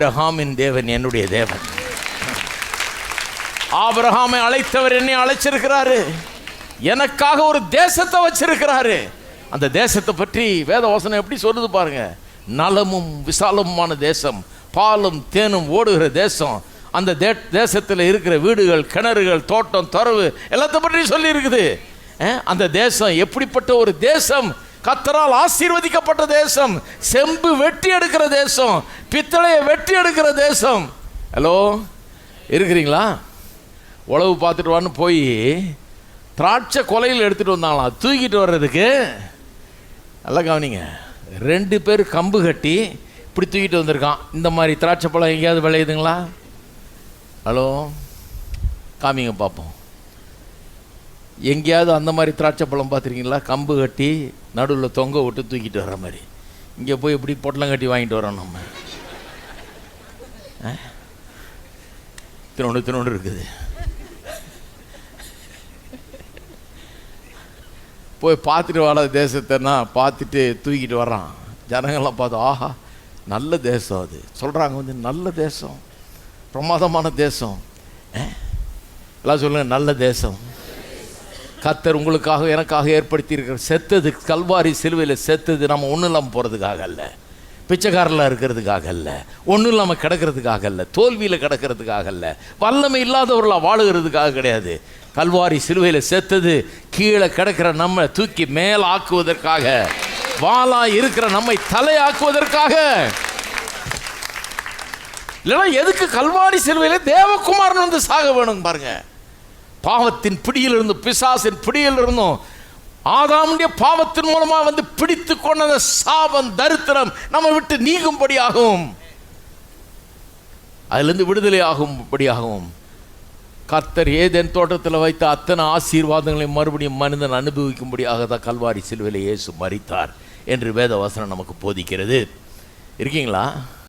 ஆபிரகாமின் தேவன் என்னுடைய தேவன். ஆபிரகாமை அழைத்தவர் என்னை அழைச்சிருக்கிறாரு. எனக்காக ஒரு தேசத்தை வச்சிருக்கிறாரு. அந்த தேசத்தை பற்றி வேதவசனம் எப்படி சொல்லுது பாருங்க. நலமும் விசாலமுமான தேசம், பாலும் தேனும் ஓடுகிற தேசம். அந்த தேசத்தில் இருக்கிற வீடுகள், கிணறுகள், தோட்டம், துறவு எல்லாத்த பற்றி சொல்லி இருக்குது. அந்த தேசம் எப்படிப்பட்ட ஒரு தேசம்? கர்த்தரால் ஆசீர்வதிக்கப்பட்ட தேசம், செம்பு வெட்டி எடுக்கிற தேசம், பித்தளையை வெட்டி எடுக்கிற தேசம். ஹலோ, இருக்கிறீங்களா? உழவு பார்த்துட்டு வான்னு போய் திராட்சை கொலையில் எடுத்துகிட்டு வந்தாங்களாம். தூக்கிட்டு வர்றதுக்கு நல்லா கவனிங்க, 2 பேர் கம்பு கட்டி இப்படி தூக்கிட்டு வந்திருக்கான். இந்த மாதிரி திராட்சை பழம் எங்கேயாவது விளையுதுங்களா? ஹலோ, காமிங்க பார்ப்போம். எங்கேயாவது அந்த மாதிரி திராட்சை பழம் பார்த்துருக்கீங்களா? கம்பு கட்டி நடுவில் தொங்க விட்டு தூக்கிட்டு வர்ற மாதிரி. இங்கே போய் இப்படி பொட்டலம் கட்டி வாங்கிட்டு வரோம் நம்ம. திருவண்ணு இருக்குது. போய் பார்த்துட்டு வாழ தேசத்தைன்னா பார்த்துட்டு தூக்கிட்டு வர்றான். ஜனங்கள்லாம் பார்த்து, ஆஹா நல்ல தேசம் அது சொல்கிறாங்க. நல்ல தேசம், பிரமாதமான தேசம். எல்லாம் சொல்லுங்கள், நல்ல தேசம். கர்த்தர் உங்களுக்காக எனக்காக ஏற்படுத்தி இருக்கிற செத்தது, கல்வாரி சிலுவையில் செத்தது நம்ம ஒன்றும் இல்லாமல் போகிறதுக்காக அல்ல, பிச்சைக்காரில் இருக்கிறதுக்காக அல்ல, ஒன்றும் இல்லாமல் கிடக்கிறதுக்காக அல்ல, தோல்வியில் கிடக்கிறதுக்காக அல்ல, வல்லமை இல்லாதவர்களாக வாழுகிறதுக்காக கிடையாது. கல்வாரி சிலுவையில் செத்தது கீழே கிடக்கிற நம்ம தூக்கி மேல் ஆக்குவதற்காக, வாளா இருக்கிற நம்மை தலையாக்குவதற்காக. இல்லைன்னா எதுக்கு கல்வாரி சிலுவையில் தேவகுமாரன் வந்து சாக வேணும் பாருங்க. பாவத்தின் பிடியிலிருந்து, பிசாசின் பிடியிலிருந்தும், ஆதாமுடைய பாவத்தின் மூலமாக வந்து பிடித்து கொண்ட அந்த சாபம், தரித்திரம் நம்ம விட்டு நீங்கும்படியாகவும், அதிலிருந்து விடுதலை ஆகும்படியாகவும் கர்த்தர் ஏதேன் தோட்டத்தில் வைத்த அத்தனை ஆசீர்வாதங்களை மறுபடியும் மனிதன் அனுபவிக்கும்படியாக தான் கல்வாரி சிலுவையில் இயேசு மரித்தார் என்று வேத வசனம் நமக்கு போதிக்கிறது. இருக்கீங்களா?